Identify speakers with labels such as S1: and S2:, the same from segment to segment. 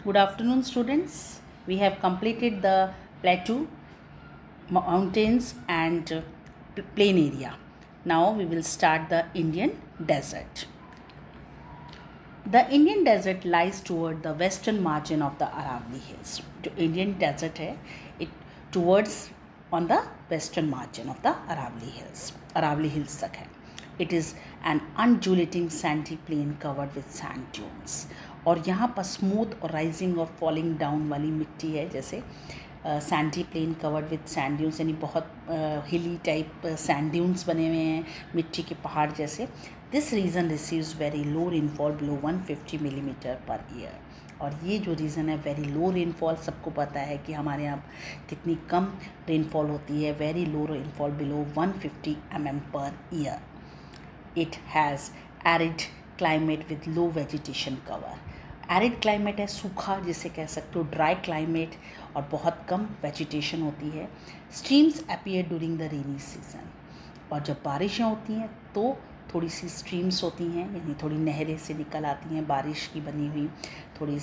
S1: Good afternoon, students. We have completed the plateau, mountains, and plain area. Now we will start the Indian desert. The Indian desert lies toward the western margin of the Aravalli Hills. जो Indian desert है, it towards on the western margin of the Aravalli Hills. Aravalli Hills तक है. It is an undulating sandy plain covered with sand dunes. और यहाँ पर smooth और rising और falling down वाली मिट्टी है, जैसे sandy plain covered with sand dunes, यानी बहुत हिली टाइप सैंड ड्यून्स बने हुए हैं, मिट्टी के पहाड़ जैसे. This region receives very low rainfall below 150 millimetre per year. और ये जो रीज़न है वेरी लो रेनफॉल, सबको पता है कि हमारे यहाँ कितनी कम रेनफॉल होती है. Very low rainfall below 150 mm per year. It has arid climate with low vegetation cover. Arid climate है, सूखा जिसे कह सकते हो, ड्राई क्लाइमेट, और बहुत कम वेजिटेशन होती है. Streams appear during the rainy season. और जब बारिशें होती हैं तो थोड़ी सी स्ट्रीम्स होती हैं, यानी थोड़ी नहरें से निकल आती हैं, बारिश की बनी हुई थोड़ी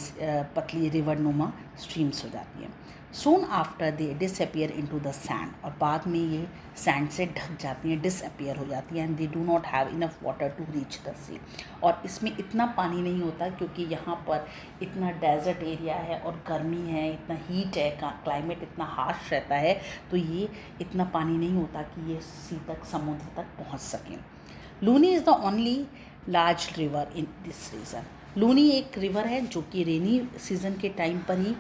S1: पतली रिवर नुमा स्ट्रीम्स हो जाती हैं. Soon after they disappear into the sand. और बाद में ये सैंड से ढक जाती हैं, डिसअपियर हो जाती हैं. And they do not have enough water to reach the sea. और इसमें इतना पानी नहीं होता क्योंकि यहाँ पर इतना डेजर्ट एरिया है और गर्मी है, इतना हीट है, क्लाइमेट इतना हार्श रहता है, तो ये इतना पानी नहीं होता कि ये सी तक, समुद्र तक पहुँच सकें. Luni is the only large river in this region. Luni एक रिवर है जो कि रेनी सीज़न के टाइम पर ही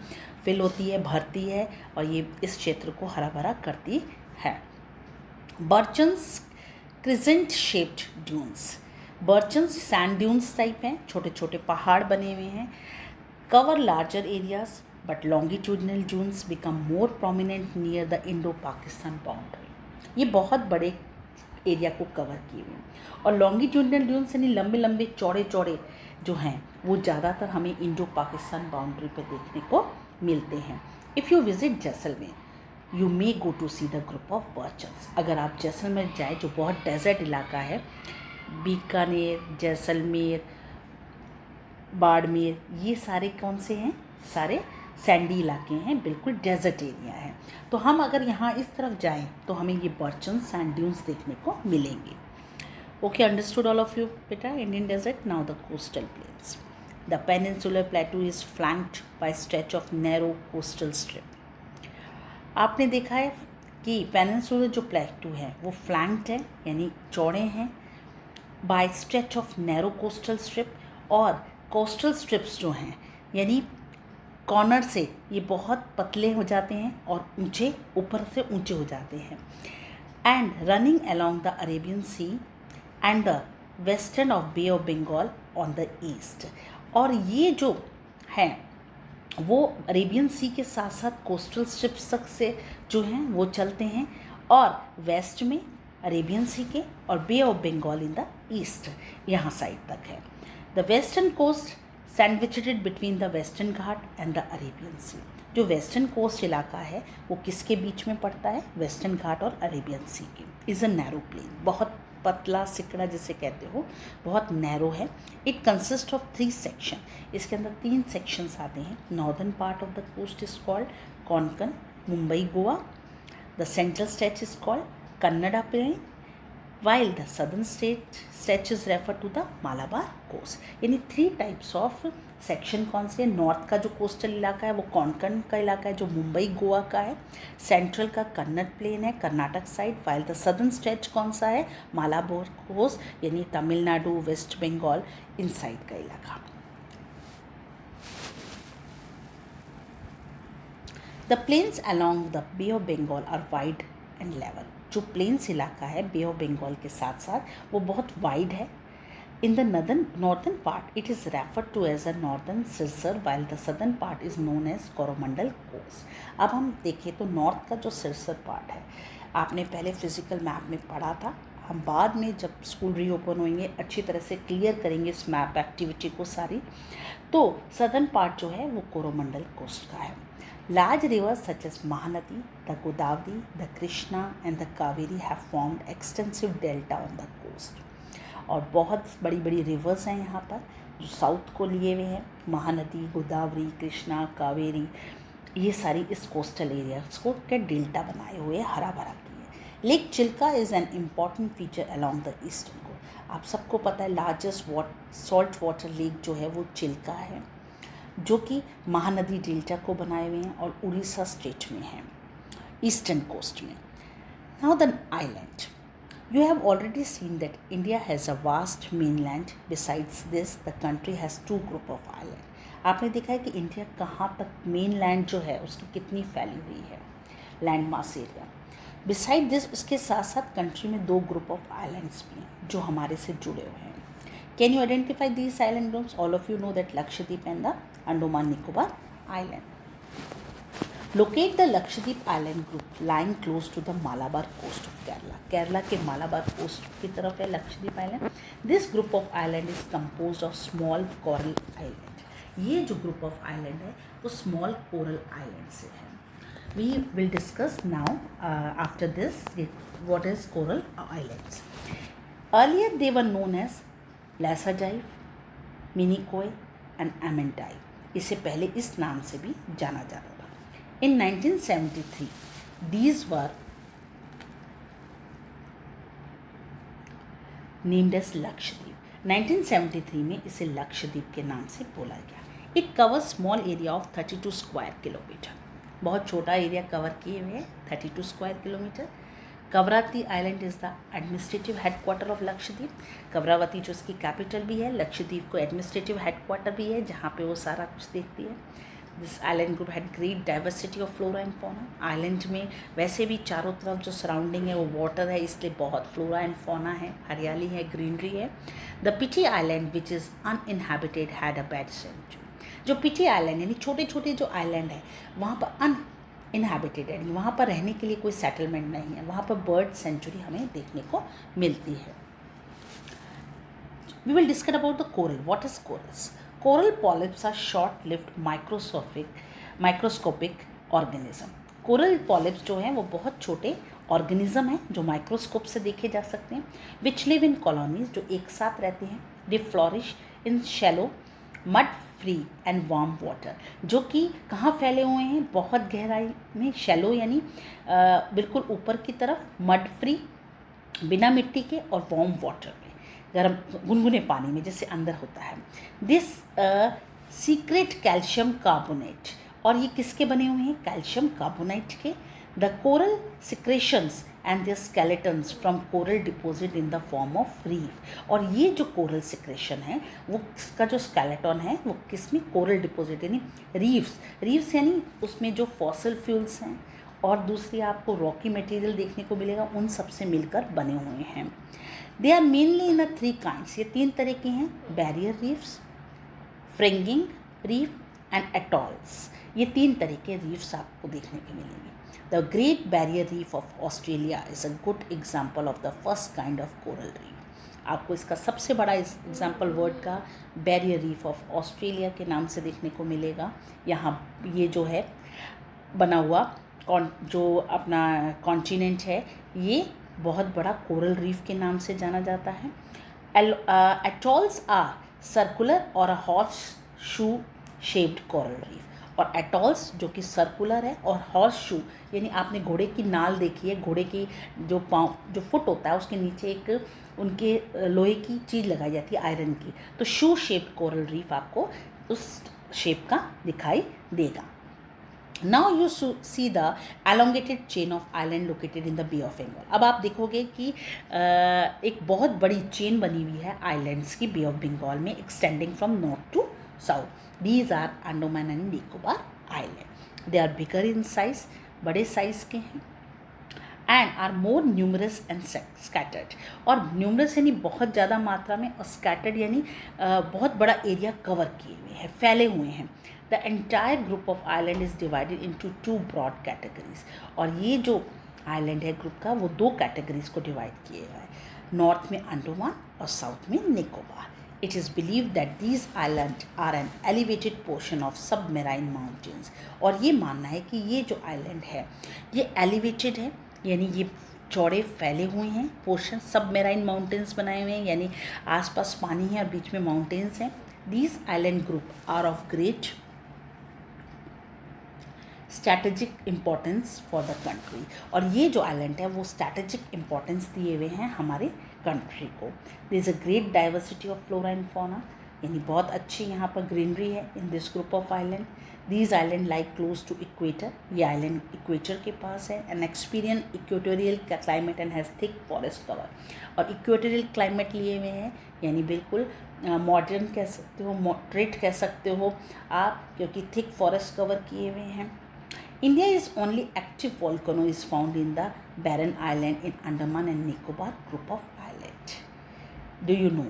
S1: फिल होती है, भरती है, और ये इस क्षेत्र को हरा भरा करती है. Barchans crescent shaped dunes. Barchans sand dunes type हैं, छोटे छोटे पहाड़ बने हुए हैं. Cover larger areas but longitudinal dunes become more prominent near the Indo Pakistan boundary. ये बहुत बड़े एरिया को कवर किए हुए हैं. और लॉन्गिट्यूडनल ड्यून्स यानी लंबे लंबे चौड़े चौड़े जो हैं वो ज़्यादातर हमें इंडो पाकिस्तान बाउंड्री पे देखने को मिलते हैं. If you visit Jaisalmer you may go to see the group of barchans. अगर आप जैसलमेर जाए, जो बहुत डेजर्ट इलाका है, बीकानेर, जैसलमेर, बाड़मेर, ये सारे कौन से हैं? सारे सैंडी इलाके हैं, बिल्कुल डेजर्ट एरिया है. तो हम अगर यहाँ इस तरफ जाएं तो हमें ये बर्चन सैंड ड्यून्स देखने को मिलेंगे. Okay, understood all of you बेटा. Indian desert. Now the coastal plains. The peninsular plateau is flanked by stretch of narrow coastal strip. आपने देखा है कि पेनिनसुलर जो प्लेटू है वो फ्लैंक्ड है, यानी चौड़े हैं, by stretch of narrow coastal strip. और कोस्टल स्ट्रिप्स जो हैं यानी कॉर्नर से ये बहुत पतले हो जाते हैं और ऊंचे, ऊपर से ऊंचे हो जाते हैं. And running along the Arabian sea and the western of bay of Bengal on the east. और ये जो हैं वो अरेबियन सी के साथ साथ कोस्टल स्ट्रिप्स तक से जो हैं वो चलते हैं, और वेस्ट में अरेबियन सी के और bay of Bengal in the east यहाँ साइड तक है. The western coast sandwiched between the western ghat and the Arabian sea. जो वेस्टर्न कोस्ट इलाका है वो किसके बीच में पड़ता है? वेस्टर्न घाट और अरेबियन सी के. इज़ अ नैरो प्लेन, बहुत पतला सिकड़ा जिसे कहते हो, बहुत नैरो है. It consist of 3 section. इसके अंदर 3 सेक्शंस आते हैं. Northern part of the coast is called Konkan, Mumbai, Goa. The central stretch is called Kannada plain, while the southern stretch is referred to the Malabar coast. यानी 3 टाइप्स ऑफ सेक्शन कौन से? North का जो coastal इलाका है वो कोंकण का इलाका है जो मुंबई गोवा का है. सेंट्रल का कन्नड़ प्लेन है, Karnataka side. While the southern stretch कौन सा है? मालाबार कोस्ट, यानी तमिलनाडु, वेस्ट बंगाल, इन साइड का इलाका. The plains along the bay of Bengal are wide and level. जो प्लेन्स इलाका है बे ऑफ बंगाल के साथ साथ वो बहुत वाइड है. In the northern part it is referred to as a northern Circar, while the southern part is known as Coromandel coast. अब हम देखें तो नॉर्थ का जो सिरसर पार्ट है, आपने पहले फिजिकल मैप में पढ़ा था. हम बाद में जब स्कूल रीओपन होंगे अच्छी तरह से क्लियर करेंगे इस मैप एक्टिविटी को सारी. तो सदर्न पार्ट जो है वो कोरोमंडल कोस्ट का है. Large rivers such as Mahanadi, the Godavari, the Krishna and the Kaveri have formed extensive delta on the coast. और बहुत बड़ी बड़ी रिवर्स हैं यहाँ पर जो साउथ को लिए हुए हैं, महानदी गोदावरी, कृष्णा, कावेरी, ये सारी इस कोस्टल एरियाज को के डेल्टा बनाए हुए हरा भरा किए। Lake Chilka is an important feature along the eastern coast. आप सबको पता है लार्जेस्ट सॉल्ट वाटर लेक जो है वो चिल्का है, जो कि महानदी डेल्टा को बनाए हुए हैं और उड़ीसा स्टेट में है, ईस्टर्न कोस्ट में। Now the island, you have already seen that India has a vast mainland. Besides this, the country has two group of island. आपने देखा है कि इंडिया कहाँ तक मेन लैंड जो है उसकी कितनी फैली हुई है, land mass area. Beside this, उसके साथ साथ कंट्री में दो ग्रुप ऑफ आइलैंड्स भी हैं जो हमारे से जुड़े हुए हैं। Can you identify these island groups? All of you know that Lakshadweep and the Andaman Nicobar island. Locate the Lakshadweep island group lying close to the Malabar coast of Kerala. Kerala के मालाबार कोस्ट की तरफ है Lakshadweep island. This group of island is composed of small coral island. ये जो group of island है वो small coral island से है। We will discuss now after this what is coral islands. Earlier they were known as लैसाजाइव, Minicoy and Amindivi. इससे पहले इस नाम से भी जाना जाता था। In 1973, these were named as Lakshadweep. 1973 में इसे लक्षद्वीप के नाम से बोला गया। It covers small area of 32 square kilometer. बहुत छोटा एरिया कवर किए हुए हैं, 32 square kilometre. Kavaratti island is the administrative headquarters of Lakshadweep. Kavaratti जो इसकी कैपिटल भी है, लक्षद्वीप को एडमिनिस्ट्रेटिव हेडक्वार्टर भी है जहाँ पे वो सारा कुछ देखती है। This island group had great diversity of flora and fauna. Island में वैसे भी चारों तरफ जो सराउंडिंग है वो वाटर है, इसलिए बहुत फ्लोरा एंड फौना है, हरियाली है, ग्रीनरी है। The Pitti island which is uninhabited had a bird sanctuary. जो पिटी आइलैंड यानी छोटे छोटे जो आइलैंड है वहाँ पर अनइनहैबिटेड है, वहाँ पर रहने के लिए कोई सेटलमेंट नहीं है, वहाँ पर बर्ड सेंचुरी हमें देखने को मिलती है। We will discuss about the coral. What is corals? Coral polyps are short-lived microscopic organism. Coral polyps जो हैं वो बहुत छोटे ऑर्गेनिज्म हैं जो माइक्रोस्कोप से देखे जा सकते हैं। Which live in colonies, जो एक साथ रहते हैं। They flourish in shallow, mud-free and warm water. जो कि कहाँ फैले हुए हैं? बहुत गहराई में, शैलो यानी बिल्कुल ऊपर की तरफ, मड फ्री बिना मिट्टी के, और वार्म वाटर में, गर्म गुनगुने पानी में जैसे अंदर होता है। दिस सीक्रेट कैल्शियम कार्बोनेट, और ये किसके बने हुए हैं? कैल्शियम कार्बोनेट के। The coral secretions and the skeletons from coral deposit in the form of reef. और ये जो कोरल सिक्रेशन है वो इसका जो स्केलेटन है वो किस में? कोरल डिपोजिट यानी रीफ्स यानी उसमें जो फॉसिल फ्यूल्स हैं और दूसरी आपको रॉकी मटेरियल देखने को मिलेगा, उन सब से मिलकर बने हुए हैं। They are mainly in 3 kinds, ये 3 तरह के हैं। Barrier reefs, fringing reef and atolls. ये 3 तरह के रीफ्स आपको देखने को मिलेंगे। The great barrier reef of Australia is a good example of the first kind of coral reef. आपको इसका सबसे बड़ा एग्जाम्पल वर्ड का बैरियर रीफ ऑफ ऑस्ट्रेलिया के नाम से देखने को मिलेगा। यहाँ ये जो है बना हुआ जो अपना कॉन्टिनेंट है ये बहुत बड़ा कोरल रीफ के नाम से जाना जाता है। एटॉल्स आर सर्कुलर और a horse shoe shaped coral reef. और एटॉल्स जो कि सर्कुलर है और हॉर्स शू यानी आपने घोड़े की नाल देखी है, घोड़े की जो पाँव जो फुट होता है उसके नीचे एक उनके लोहे की चीज़ लगाई जाती है, आयरन की, तो शू शेप्ड कोरल रीफ आपको उस शेप का दिखाई देगा। Now you see the elongated chain of island located in the Bay of Bengal. अब आप देखोगे कि एक बहुत बड़ी चेन बनी हुई है आइलैंड्स की बे ऑफ बंगाल में, extending from north to south. These are Andaman and Nicobar island. They are bigger in size, बड़े साइज के हैं, and are more numerous and scattered. और न्यूमरस यानी बहुत ज़्यादा मात्रा में, और स्कैटर्ड यानी बहुत बड़ा एरिया कवर किए हुए हैं, फैले हुए हैं। The entire group of island is divided into 2 broad categories. और ये जो आइलैंड है ग्रुप का वो 2 कैटेगरीज को डिवाइड किए गए हैं, नॉर्थ में अंडमान और साउथ में Nicobar. It is believed that these islands are an elevated portion of submarine mountains. और ये मानना है कि ये जो आइलैंड है ये एलिवेटेड है, यानी ये चौड़े फैले हुए हैं पोर्शन, सबमेराइन माउंटेन्स बनाए हुए हैं, यानी आसपास पानी है और बीच में माउंटेन्स हैं। These island group are of great strategic importance for the country, और ये जो आइलैंड है वो स्ट्रैटेजिक इम्पोर्टेंस दिए हुए हैं हमारे कंट्री को. There is a great diversity of flora and fauna, यानी बहुत अच्छी यहाँ पर ग्रीनरी है in this group of island. These island like close to equator, ये आइलैंड इक्वेटर के पास है. An experience equatorial climate and has thick forest cover, और इक्वेटोरियल क्लाइमेट लिए हुए हैं, यानी बिल्कुल मॉडर्न कह सकते हो, मॉडरेट कह सकते हो आप, क्योंकि थिक फॉरेस्ट कवर किए हुए हैं. India is only active volcano is found in the Barren Island in Andaman and Nicobar group of islands. Do you know?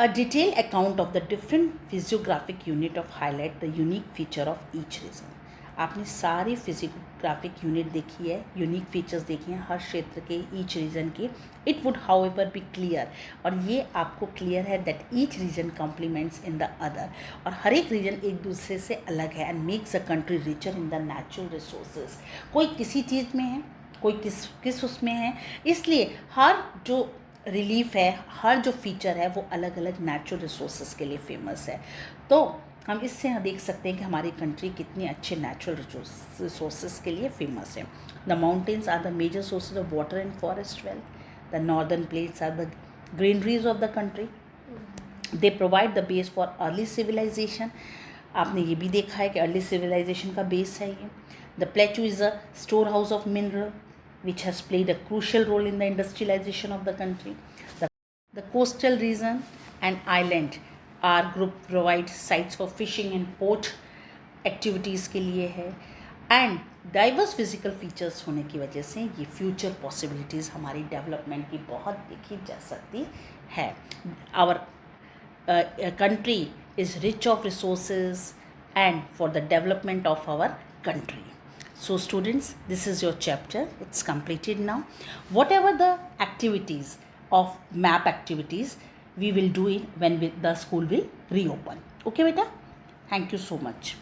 S1: A detailed account of the different physiographic unit of highlight the unique feature of each region. आपने सारी physiographic unit देखी है, unique features देखी हैं हर क्षेत्र के, each region के. It would however be clear, और ये आपको क्लियर है that each region complements in the other, और हर एक रीजन एक दूसरे से अलग है. And makes a country richer in the natural resources. कोई किसी चीज़ में है, कोई किस उसमें है, इसलिए हर जो रिलीफ है, हर जो फीचर है वो अलग अलग नेचुरल रिसोर्सेज के लिए फेमस है. तो हम इससे देख सकते हैं कि हमारी कंट्री कितने अच्छे नेचुरल रिसोर्सेज के लिए फेमस है. The mountains are the major sources of water and forest wealth. The northern plates are the greeneries of the country. They provide the base for early civilization. आपने ये भी देखा है कि अर्ली सिविलाइजेशन का बेस है ये. The प्लेटू is a store house of mineral which has played a crucial role in the industrialization of the country. The coastal region and island are group provide sites for fishing and port activities के लिए है. And diverse physical features होने की वजह से ये future possibilities हमारी development की बहुत देखी जा सकती है. Our country is rich of resources and for the development of our country. So students, this is your chapter, it's completed now. Whatever the activities of map activities, we will do it when the school will reopen. Okay beta, thank you so much.